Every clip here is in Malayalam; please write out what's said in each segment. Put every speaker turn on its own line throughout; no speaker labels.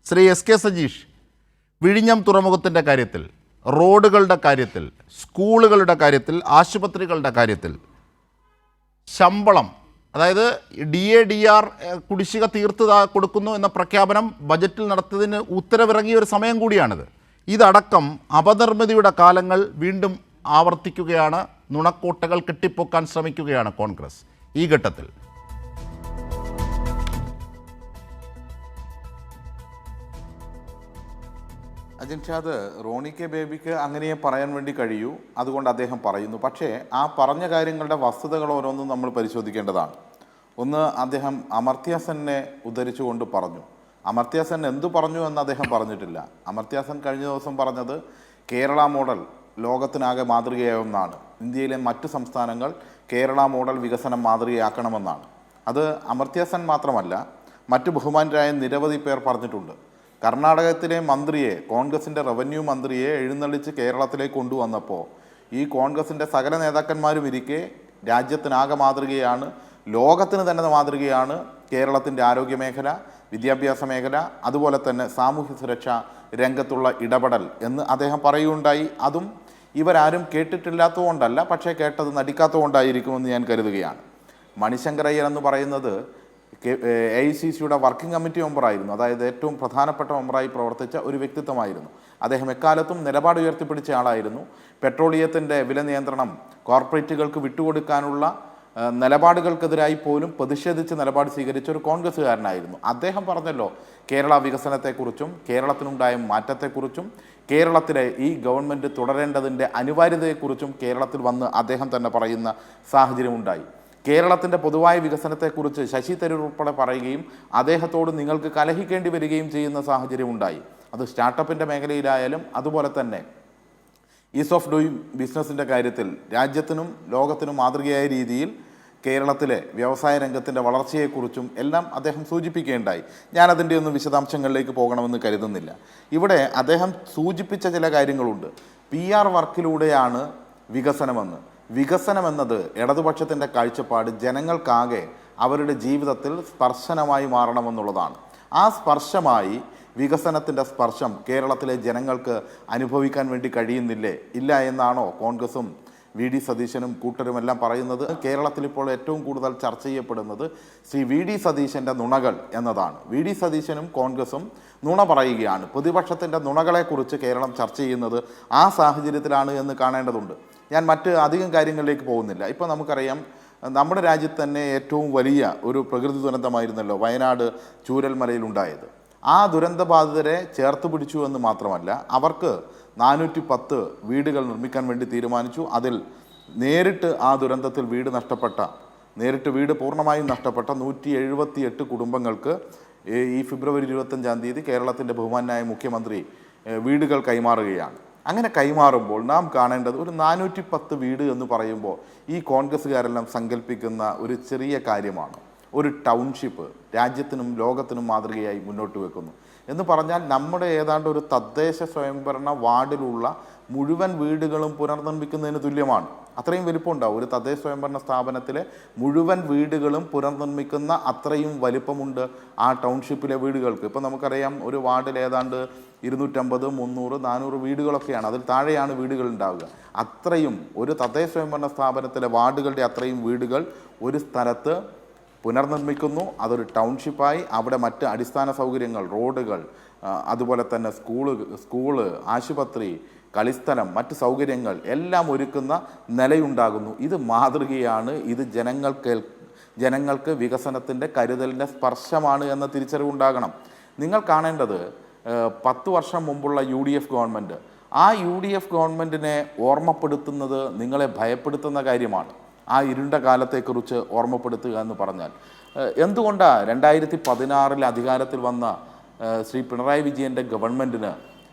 ശ്രീ എസ് കെ സജീഷ്, വിഴിഞ്ഞം തുറമുഖത്തിൻ്റെ കാര്യത്തിൽ, റോഡുകളുടെ കാര്യത്തിൽ, സ്കൂളുകളുടെ കാര്യത്തിൽ, ആശുപത്രികളുടെ കാര്യത്തിൽ ശമ്പളം, അതായത് DAR കുടിശ്ശിക തീർത്ത് കൊടുക്കുന്നു എന്ന പ്രഖ്യാപനം ബജറ്റിൽ നടത്തിയതിന് ഉത്തരവിറങ്ങിയ ഒരു സമയം കൂടിയാണിത്. ഇതടക്കം അപനിർമ്മിതിയുടെ കാലങ്ങൾ വീണ്ടും ആവർത്തിക്കുകയാണ്, നുണക്കോട്ടകൾ കെട്ടിപ്പൊക്കാൻ ശ്രമിക്കുകയാണ് കോൺഗ്രസ് ഈ ഘട്ടത്തിൽ.
അജിൻഷാദ്, റോണി കെ ബേബിക്ക് അങ്ങനെയേ പറയാൻ വേണ്ടി കഴിയൂ, അതുകൊണ്ട് അദ്ദേഹം പറയുന്നു. പക്ഷേ ആ പറഞ്ഞ കാര്യങ്ങളുടെ വസ്തുതകൾ ഓരോന്നും നമ്മൾ പരിശോധിക്കേണ്ടതാണ്. ഒന്ന്, അദ്ദേഹം അമർത്യ സെന്നെ ഉദ്ധരിച്ചുകൊണ്ട് പറഞ്ഞു. അമർത്യ സെൻ എന്തു പറഞ്ഞു എന്ന് അദ്ദേഹം പറഞ്ഞിട്ടില്ല. അമർത്യ സെൻ കഴിഞ്ഞ ദിവസം പറഞ്ഞത് കേരള മോഡൽ ലോകത്തിനാകെ മാതൃകയാവുമെന്നാണ്. ഇന്ത്യയിലെ മറ്റു സംസ്ഥാനങ്ങൾ കേരള മോഡൽ വികസനം മാതൃകയാക്കണമെന്നാണ്. അത് അമർത്യ സെൻ മാത്രമല്ല, മറ്റു ബഹുമാനരായ നിരവധി പേർ പറഞ്ഞിട്ടുണ്ട്. കർണാടകത്തിലെ മന്ത്രിയെ, കോൺഗ്രസിൻ്റെ റവന്യൂ മന്ത്രിയെ എഴുന്നള്ളിച്ച് കേരളത്തിലേക്ക് കൊണ്ടുവന്നപ്പോൾ ഈ കോൺഗ്രസിൻ്റെ സകല നേതാക്കന്മാരും ഇരിക്കെ രാജ്യത്തിനാകെ മാതൃകയാണ്, ലോകത്തിന് തന്നെ മാതൃകയാണ് കേരളത്തിൻ്റെ ആരോഗ്യ മേഖല, വിദ്യാഭ്യാസ മേഖല, അതുപോലെ തന്നെ സാമൂഹ്യ സുരക്ഷാ രംഗത്തുള്ള ഇടപെടൽ എന്ന് അദ്ദേഹം പറയുകയുണ്ടായി. അതും ഇവരാരും കേട്ടിട്ടില്ലാത്തതുകൊണ്ടല്ല, പക്ഷേ കേട്ടത് നടിക്കാത്തതുകൊണ്ടായിരിക്കുമെന്ന് ഞാൻ കരുതുകയാണ്. മണിശങ്കരയ്യർ എന്ന് പറയുന്നത് AICCയുടെ വർക്കിംഗ് കമ്മിറ്റി മെമ്പറായിരുന്നു. അതായത് ഏറ്റവും പ്രധാനപ്പെട്ട മെമ്പറായി പ്രവർത്തിച്ച ഒരു വ്യക്തിത്വമായിരുന്നു അദ്ദേഹം. എക്കാലത്തും നിലപാട് ഉയർത്തിപ്പിടിച്ച ആളായിരുന്നു. പെട്രോളിയത്തിൻ്റെ വില നിയന്ത്രണം കോർപ്പറേറ്റുകൾക്ക് വിട്ടുകൊടുക്കാനുള്ള നിലപാടുകൾക്കെതിരായി പോലും പ്രതിഷേധിച്ച് നിലപാട് സ്വീകരിച്ച ഒരു കോൺഗ്രസ്സുകാരനായിരുന്നു അദ്ദേഹം. പറഞ്ഞല്ലോ, കേരള വികസനത്തെക്കുറിച്ചും കേരളത്തിനുണ്ടായ മാറ്റത്തെക്കുറിച്ചും കേരളത്തിലെ ഈ ഗവൺമെൻറ് തുടരേണ്ടതിൻ്റെ അനിവാര്യതയെക്കുറിച്ചും കേരളത്തിൽ വന്ന് അദ്ദേഹം തന്നെ പറയുന്ന സാഹചര്യമുണ്ടായി. കേരളത്തിൻ്റെ പൊതുവായ വികസനത്തെക്കുറിച്ച് ശശി തരൂർ ഉൾപ്പെടെ പറയുകയും അദ്ദേഹത്തോട് നിങ്ങൾക്ക് കലഹിക്കേണ്ടി വരികയും ചെയ്യുന്ന സാഹചര്യം ഉണ്ടായി. അത് സ്റ്റാർട്ടപ്പിൻ്റെ മേഖലയിലായാലും അതുപോലെ തന്നെ ഈസ് ഓഫ് ഡൂയിങ് ബിസിനസ്സിൻ്റെ കാര്യത്തിൽ രാജ്യത്തിനും ലോകത്തിനും മാതൃകയായ രീതിയിൽ കേരളത്തിലെ വ്യവസായ രംഗത്തിൻ്റെ വളർച്ചയെക്കുറിച്ചും എല്ലാം അദ്ദേഹം സൂചിപ്പിക്കുകയുണ്ടായി. ഞാനതിൻ്റെ ഒന്നും വിശദാംശങ്ങളിലേക്ക് പോകണമെന്ന് കരുതുന്നില്ല. ഇവിടെ അദ്ദേഹം സൂചിപ്പിച്ച ചില കാര്യങ്ങളുണ്ട്. PR വർക്കിലൂടെയാണ് വികസനമെന്ന്. വികസനമെന്നത് ഇടതുപക്ഷത്തിൻ്റെ കാഴ്ചപ്പാട് ജനങ്ങൾക്കാകെ അവരുടെ ജീവിതത്തിൽ സ്പർശനമായി മാറണമെന്നുള്ളതാണ്. ആ സ്പർശമായി വികസനത്തിൻ്റെ സ്പർശം കേരളത്തിലെ ജനങ്ങൾക്ക് അനുഭവിക്കാൻ വേണ്ടി കഴിയുന്നില്ലേ? ഇല്ല എന്നാണോ കോൺഗ്രസും VD സതീശനും കൂട്ടരുമെല്ലാം പറയുന്നത്? കേരളത്തിൽ ഇപ്പോൾ ഏറ്റവും കൂടുതൽ ചർച്ച ചെയ്യപ്പെടുന്നത് ശ്രീ VD സതീശൻ്റെ നുണകൾ എന്നതാണ്. VD സതീശനും കോൺഗ്രസും നുണ പറയുകയാണ്. പ്രതിപക്ഷത്തിൻ്റെ നുണകളെക്കുറിച്ച് കേരളം ചർച്ച ചെയ്യുന്നത് ആ സാഹചര്യത്തിലാണ് എന്ന് കാണേണ്ടതുണ്ട്. ഞാൻ മറ്റ് അധികം കാര്യങ്ങളിലേക്ക് പോകുന്നില്ല. ഇപ്പോൾ നമുക്കറിയാം, നമ്മുടെ രാജ്യത്ത് തന്നെ ഏറ്റവും വലിയ ഒരു പ്രകൃതി ദുരന്തമായിരുന്നല്ലോ വയനാട് ചൂരൽമലയിലുണ്ടായത്. ആ ദുരന്തബാധിതരെ ചേർത്ത് പിടിച്ചു എന്ന് മാത്രമല്ല, അവർക്ക് 410 വീടുകൾ നിർമ്മിക്കാൻ വേണ്ടി തീരുമാനിച്ചു. അതിൽ നേരിട്ട് ആ ദുരന്തത്തിൽ വീട് പൂർണ്ണമായും നഷ്ടപ്പെട്ട 178 കുടുംബങ്ങൾക്ക് ഈ ഫെബ്രുവരി 25-ാം തീയതി കേരളത്തിൻ്റെ ബഹുമാന്യനായ മുഖ്യമന്ത്രി വീടുകൾ കൈമാറുകയാണ്. അങ്ങനെ കൈമാറുമ്പോൾ നാം കാണേണ്ടത് ഒരു 410 വീട് എന്ന് പറയുമ്പോൾ ഈ കോൺഗ്രസ്സുകാരെല്ലാം സങ്കല്പിക്കുന്ന ഒരു ചെറിയ കാര്യമാണ്. ഒരു ടൗൺഷിപ്പ് രാജ്യത്തിനും ലോകത്തിനും മാതൃകയായി മുന്നോട്ട് വെക്കുന്നു എന്ന് പറഞ്ഞാൽ നമ്മുടെ ഏതാണ്ട് ഒരു തദ്ദേശ സ്വയംഭരണ വാർഡിലുള്ള മുഴുവൻ വീടുകളും പുനർനിർമ്മിക്കുന്നതിന് തുല്യമാണ്. അത്രയും വലിപ്പമുണ്ടാവും ഒരു തദ്ദേശ സ്വയംഭരണ സ്ഥാപനത്തിലെ മുഴുവൻ വീടുകളും പുനർനിർമ്മിക്കുന്ന അത്രയും വലിപ്പമുണ്ട് ആ ടൗൺഷിപ്പിലെ വീടുകൾക്ക്. ഇപ്പോൾ നമുക്കറിയാം, ഒരു വാർഡിൽ ഏതാണ്ട് 250, 300, 400 വീടുകളൊക്കെയാണ്, അതിൽ താഴെയാണ് വീടുകൾ ഉണ്ടാവുക. അത്രയും ഒരു തദ്ദേശ സ്വയംഭരണ സ്ഥാപനത്തിലെ വാർഡുകളുടെ അത്രയും വീടുകൾ ഒരു സ്ഥലത്ത് പുനർനിർമ്മിക്കുന്നു. അതൊരു ടൗൺഷിപ്പായി അവിടെ മറ്റ് അടിസ്ഥാന സൗകര്യങ്ങൾ, റോഡുകൾ, അതുപോലെ തന്നെ സ്കൂള്, ആശുപത്രി, കളിസ്ഥലം, മറ്റ് സൗകര്യങ്ങൾ എല്ലാം ഒരുക്കുന്ന നിലയുണ്ടാകുന്നു. ഇത് മാതൃകയാണ്. ഇത് ജനങ്ങൾക്ക് വികസനത്തിൻ്റെ കരുതലിൻ്റെ സ്പർശമാണ് എന്ന തിരിച്ചറിവുണ്ടാകണം. നിങ്ങൾ കാണേണ്ടത് 10 വർഷം മുമ്പുള്ള UDF ഗവൺമെൻറ്, ആ UDF ഗവൺമെൻറ്റിനെ ഓർമ്മപ്പെടുത്തുന്നത് നിങ്ങളെ ഭയപ്പെടുത്തുന്ന കാര്യമാണ്. ആ ഇരുണ്ട കാലത്തെക്കുറിച്ച് ഓർമ്മപ്പെടുത്തുക എന്ന് പറഞ്ഞാൽ എന്തുകൊണ്ടാണ് 2016 അധികാരത്തിൽ വന്ന ശ്രീ പിണറായി വിജയൻ്റെ ഗവൺമെൻറ്റിന്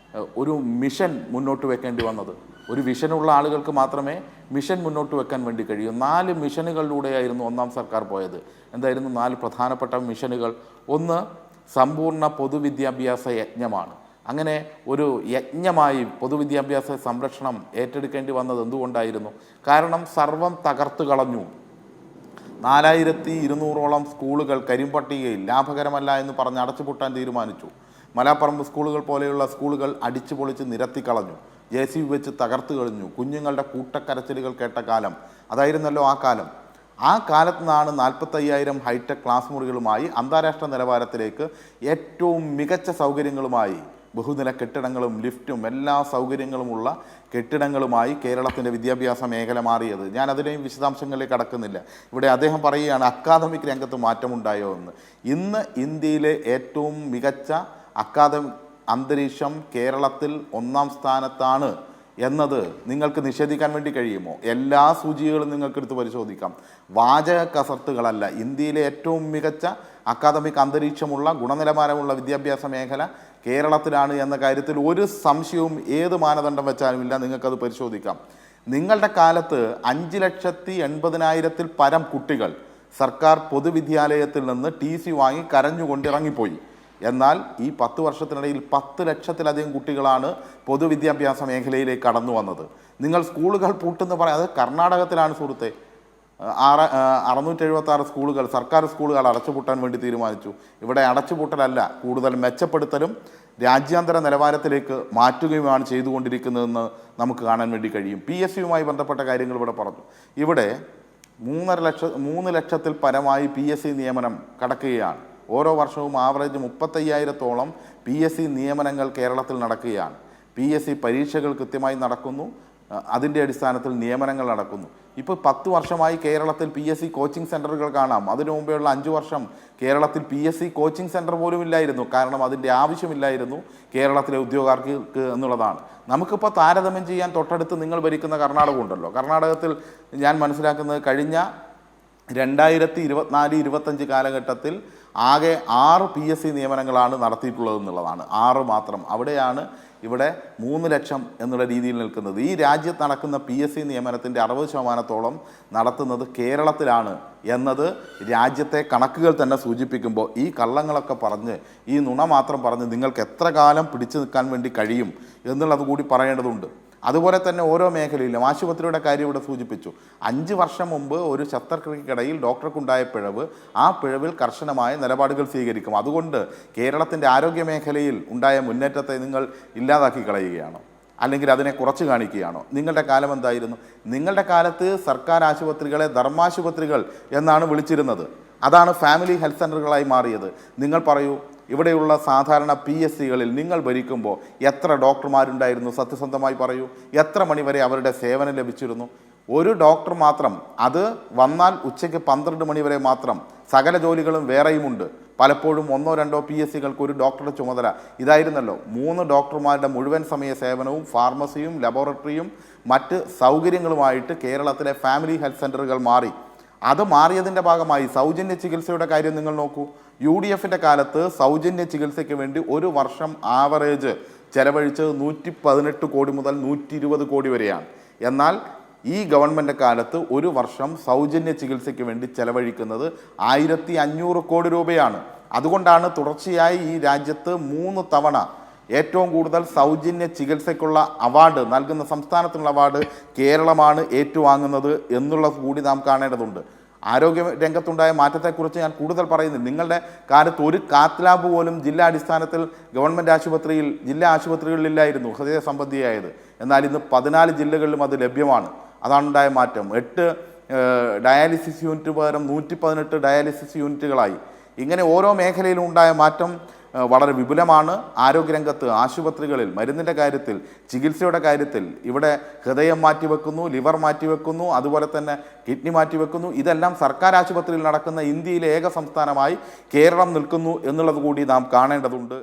ഒരു മിഷൻ മുന്നോട്ട് വെക്കേണ്ടി വന്നത്? ഒരു വിഷനുള്ള ആളുകൾക്ക് മാത്രമേ മിഷൻ മുന്നോട്ട് വെക്കാൻ വേണ്ടി കഴിയൂ. 4 മിഷനുകളിലൂടെയായിരുന്നു ഒന്നാം സർക്കാർ പോയത്. എന്തായിരുന്നു 4 പ്രധാനപ്പെട്ട മിഷനുകൾ? ഒന്ന്, സമ്പൂർണ്ണ പൊതുവിദ്യാഭ്യാസ യജ്ഞമാണ്. അങ്ങനെ ഒരു യജ്ഞമായി പൊതുവിദ്യാഭ്യാസ സംരക്ഷണം ഏറ്റെടുക്കേണ്ടി വന്നത് എന്തുകൊണ്ടായിരുന്നു? കാരണം സർവം തകർത്ത് കളഞ്ഞു. 4200ഓളം സ്കൂളുകൾ കരിമ്പട്ടികയിൽ ലാഭകരമല്ല എന്ന് പറഞ്ഞ് അടച്ചുപൂട്ടാൻ തീരുമാനിച്ചു. മലാപ്പറമ്പ് സ്കൂളുകൾ പോലെയുള്ള സ്കൂളുകൾ അടിച്ചു പൊളിച്ച് നിരത്തിക്കളഞ്ഞു, JCB വെച്ച് തകർത്ത് കളഞ്ഞു. കുഞ്ഞുങ്ങളുടെ കൂട്ടക്കരച്ചിലുകൾ കേട്ട കാലം അതായിരുന്നല്ലോ ആ കാലം. ആ കാലത്ത് നിന്നാണ് 45,000 ഹൈടെക് ക്ലാസ് മുറികളുമായി അന്താരാഷ്ട്ര നിലവാരത്തിലേക്ക് ഏറ്റവും മികച്ച സൗകര്യങ്ങളുമായി ബഹുനില കെട്ടിടങ്ങളും ലിഫ്റ്റും എല്ലാ സൗകര്യങ്ങളുമുള്ള കെട്ടിടങ്ങളുമായി കേരളത്തിൻ്റെ വിദ്യാഭ്യാസ മേഖല മാറിയത്. ഞാൻ അതിനെയും വിശദാംശങ്ങളിലേക്ക് കടക്കുന്നില്ല. ഇവിടെ അദ്ദേഹം പറയുകയാണ് അക്കാദമിക് രംഗത്ത് മാറ്റമുണ്ടായോ എന്ന്. ഇന്ന് ഇന്ത്യയിലെ ഏറ്റവും മികച്ച അക്കാദമിക് അന്തരീക്ഷം കേരളത്തിൽ 1-ാം സ്ഥാനത്താണ് എന്നത് നിങ്ങൾക്ക് നിഷേധിക്കാൻ വേണ്ടി കഴിയുമോ? എല്ലാ സൂചികകളും നിങ്ങൾക്കെടുത്ത് പരിശോധിക്കാം. വാചക കസർത്തുകളല്ല. ഇന്ത്യയിലെ ഏറ്റവും മികച്ച അക്കാദമിക് അന്തരീക്ഷമുള്ള ഗുണനിലവാരമുള്ള വിദ്യാഭ്യാസ മേഖല കേരളത്തിലാണ് എന്ന കാര്യത്തിൽ ഒരു സംശയവും ഏത് മാനദണ്ഡം വെച്ചാലും ഇല്ല. നിങ്ങൾക്കത് പരിശോധിക്കാം. നിങ്ങളുടെ കാലത്ത് 5,80,000-ൽ പരം കുട്ടികൾ സർക്കാർ പൊതുവിദ്യാലയത്തിൽ നിന്ന് TC വാങ്ങി കരഞ്ഞുകൊണ്ട് ഇറങ്ങിപ്പോയി. എന്നാൽ ഈ 10 വർഷത്തിനിടയിൽ 10 ലക്ഷത്തിലധികം കുട്ടികളാണ് പൊതുവിദ്യാഭ്യാസ മേഖലയിലേക്ക് കടന്നു വന്നത്. നിങ്ങൾ സ്കൂളുകൾ പൂട്ടെന്ന് പറയാം, അത് കർണാടകത്തിലാണ് സുഹൃത്തെ. 676 സ്കൂളുകൾ, സർക്കാർ സ്കൂളുകൾ അടച്ചുപൂട്ടാൻ വേണ്ടി തീരുമാനിച്ചു. ഇവിടെ അടച്ചുപൂട്ടലല്ല, കൂടുതൽ മെച്ചപ്പെടുത്തലും രാജ്യാന്തര നിലവാരത്തിലേക്ക് മാറ്റുകയുമാണ് ചെയ്തുകൊണ്ടിരിക്കുന്നതെന്ന് നമുക്ക് കാണാൻ വേണ്ടി കഴിയും. PSCയുമായി ബന്ധപ്പെട്ട കാര്യങ്ങൾ ഇവിടെ പറഞ്ഞു. ഇവിടെ 3 ലക്ഷത്തിൽ പരമായി PSC നിയമനം കടക്കുകയാണ്. ഓരോ വർഷവും ആവറേജ് 35,000-ഓളം PSC നിയമനങ്ങൾ കേരളത്തിൽ നടക്കുകയാണ്. PSC പരീക്ഷകൾ കൃത്യമായി നടക്കുന്നു, അതിൻ്റെ അടിസ്ഥാനത്തിൽ നിയമനങ്ങൾ നടക്കുന്നു. ഇപ്പോൾ 10 വർഷമായി കേരളത്തിൽ PSC കോച്ചിങ് സെൻ്ററുകൾ കാണാം. അതിനു മുമ്പെയുള്ള 5 വർഷം കേരളത്തിൽ PSC കോച്ചിങ് സെൻ്റർ പോലും ഇല്ലായിരുന്നു. കാരണം അതിൻ്റെ ആവശ്യമില്ലായിരുന്നു കേരളത്തിലെ ഉദ്യോഗാർത്ഥികൾക്ക് എന്നുള്ളതാണ്. നമുക്കിപ്പോൾ താരതമ്യം ചെയ്യാൻ തൊട്ടടുത്ത് നിങ്ങൾ ഭരിക്കുന്ന കർണാടകം ഉണ്ടല്ലോ. കർണാടകത്തിൽ ഞാൻ മനസ്സിലാക്കുന്നത് കഴിഞ്ഞ 2024-25 കാലഘട്ടത്തിൽ ആകെ 6 PSC നിയമനങ്ങളാണ് നടത്തിയിട്ടുള്ളതെന്നുള്ളതാണ്. 6 മാത്രം. അവിടെയാണ് ഇവിടെ 3 ലക്ഷം എന്നുള്ള രീതിയിൽ നിൽക്കുന്നത്. ഈ രാജ്യത്ത് നടക്കുന്ന PSC നിയമനത്തിൻ്റെ 60% നടത്തുന്നത് കേരളത്തിലാണ് എന്നത് രാജ്യത്തെ കണക്കുകൾ തന്നെ സൂചിപ്പിക്കുമ്പോൾ ഈ കള്ളങ്ങളൊക്കെ പറഞ്ഞ്, ഈ നുണ മാത്രം പറഞ്ഞ് നിങ്ങൾക്ക് എത്ര കാലം പിടിച്ചു നിൽക്കാൻ വേണ്ടി കഴിയും എന്നുള്ളത് കൂടി പറയേണ്ടതുണ്ട്. അതുപോലെ തന്നെ ഓരോ മേഖലയിലും ആശുപത്രിയുടെ കാര്യം ഇവിടെ സൂചിപ്പിച്ചു. 5 വർഷം മുമ്പ് ഒരു ശസ്ത്രക്രിയക്കിടയിൽ ഡോക്ടർക്കുണ്ടായ പിഴവ്, ആ പിഴവിൽ കർശനമായ നിലപാടുകൾ സ്വീകരിക്കും. അതുകൊണ്ട് കേരളത്തിൻ്റെ ആരോഗ്യ മേഖലയിൽ ഉണ്ടായ മുന്നേറ്റത്തെ നിങ്ങൾ ഇല്ലാതാക്കി കളയുകയാണോ? അല്ലെങ്കിൽ അതിനെ കുറച്ച് കാണിക്കുകയാണോ? നിങ്ങളുടെ കാലം എന്തായിരുന്നു? നിങ്ങളുടെ കാലത്ത് സർക്കാർ ആശുപത്രികളെ ധർമാശുപത്രികൾ എന്നാണ് വിളിച്ചിരുന്നത്. അതാണ് ഫാമിലി ഹെൽത്ത് സെൻ്ററുകളായി മാറിയത്. നിങ്ങൾ പറയൂ, ഇവിടെയുള്ള സാധാരണ PSCകളിൽ നിങ്ങൾ ഭരിക്കുമ്പോൾ എത്ര ഡോക്ടർമാരുണ്ടായിരുന്നു? സത്യസന്ധമായി പറയൂ. എത്ര മണിവരെ അവരുടെ സേവനം ലഭിച്ചിരുന്നു? ഒരു ഡോക്ടർ മാത്രം, അത് വന്നാൽ ഉച്ചയ്ക്ക് 12 മണിവരെ മാത്രം. സകല ജോലികളും വേറെയുമുണ്ട്. പലപ്പോഴും 1-2 PSCകൾക്ക് ഒരു ഡോക്ടറുടെ ചുമതല. ഇതായിരുന്നല്ലോ 3 ഡോക്ടർമാരുടെ മുഴുവൻ സമയ സേവനവും ഫാർമസിയും ലബോറട്ടറിയും മറ്റ് സൗകര്യങ്ങളുമായിട്ട് കേരളത്തിലെ ഫാമിലി ഹെൽത്ത് സെൻ്ററുകൾ മാറി. അത് മാറിയതിൻ്റെ ഭാഗമായി സൗജന്യ ചികിത്സയുടെ കാര്യം നിങ്ങൾ നോക്കൂ. UDFൻ്റെ കാലത്ത് സൗജന്യ ചികിത്സയ്ക്ക് വേണ്ടി ഒരു വർഷം ആവറേജ് ചെലവഴിച്ചത് 118 കോടി മുതൽ 120 കോടി വരെയാണ്. എന്നാൽ ഈ ഗവൺമെൻറ് കാലത്ത് ഒരു വർഷം സൗജന്യ ചികിത്സയ്ക്ക് വേണ്ടി ചെലവഴിക്കുന്നത് 1,500 കോടി രൂപയാണ്. അതുകൊണ്ടാണ് തുടർച്ചയായി ഈ രാജ്യത്ത് 3 തവണ ഏറ്റവും കൂടുതൽ സൗജന്യ ചികിത്സയ്ക്കുള്ള അവാർഡ് നൽകുന്ന സംസ്ഥാനത്തിനുള്ള അവാർഡ് കേരളമാണ് ഏറ്റുവാങ്ങുന്നത് എന്നുള്ളത് കൂടി നാം കാണേണ്ടതുണ്ട്. ആരോഗ്യ രംഗത്തുണ്ടായ മാറ്റത്തെക്കുറിച്ച് ഞാൻ കൂടുതൽ പറയുന്നില്ല. നിങ്ങളുടെ കാലത്ത് ഒരു കാത്ത് ലാബ് പോലും ജില്ലാ അടിസ്ഥാനത്തിൽ ജില്ലാ ആശുപത്രികളിലില്ലായിരുന്നു ഹൃദയ സംബന്ധിയായത്. എന്നാൽ ഇന്ന് 14 ജില്ലകളിലും അത് ലഭ്യമാണ്. അതാണുണ്ടായ മാറ്റം. 8 ഡയാലിസിസ് യൂണിറ്റ് പകരം 118 ഡയാലിസിസ് യൂണിറ്റുകളായി. ഇങ്ങനെ ഓരോ മേഖലയിലും ഉണ്ടായ മാറ്റം വളരെ വിപുലമാണ്. ആരോഗ്യരംഗത്ത്, ആശുപത്രികളിൽ, മരുന്നിൻ്റെ കാര്യത്തിൽ, ചികിത്സയുടെ കാര്യത്തിൽ ഇവിടെ ഹൃദയം മാറ്റിവെക്കുന്നു, ലിവർ മാറ്റിവെക്കുന്നു, അതുപോലെ തന്നെ കിഡ്നി മാറ്റിവെക്കുന്നു. ഇതെല്ലാം സർക്കാർ ആശുപത്രിയിൽ നടക്കുന്ന ഇന്ത്യയിലെ ഏക സംസ്ഥാനമായി കേരളം നിൽക്കുന്നു എന്നുള്ളത് കൂടി നാം കാണേണ്ടതുണ്ട്.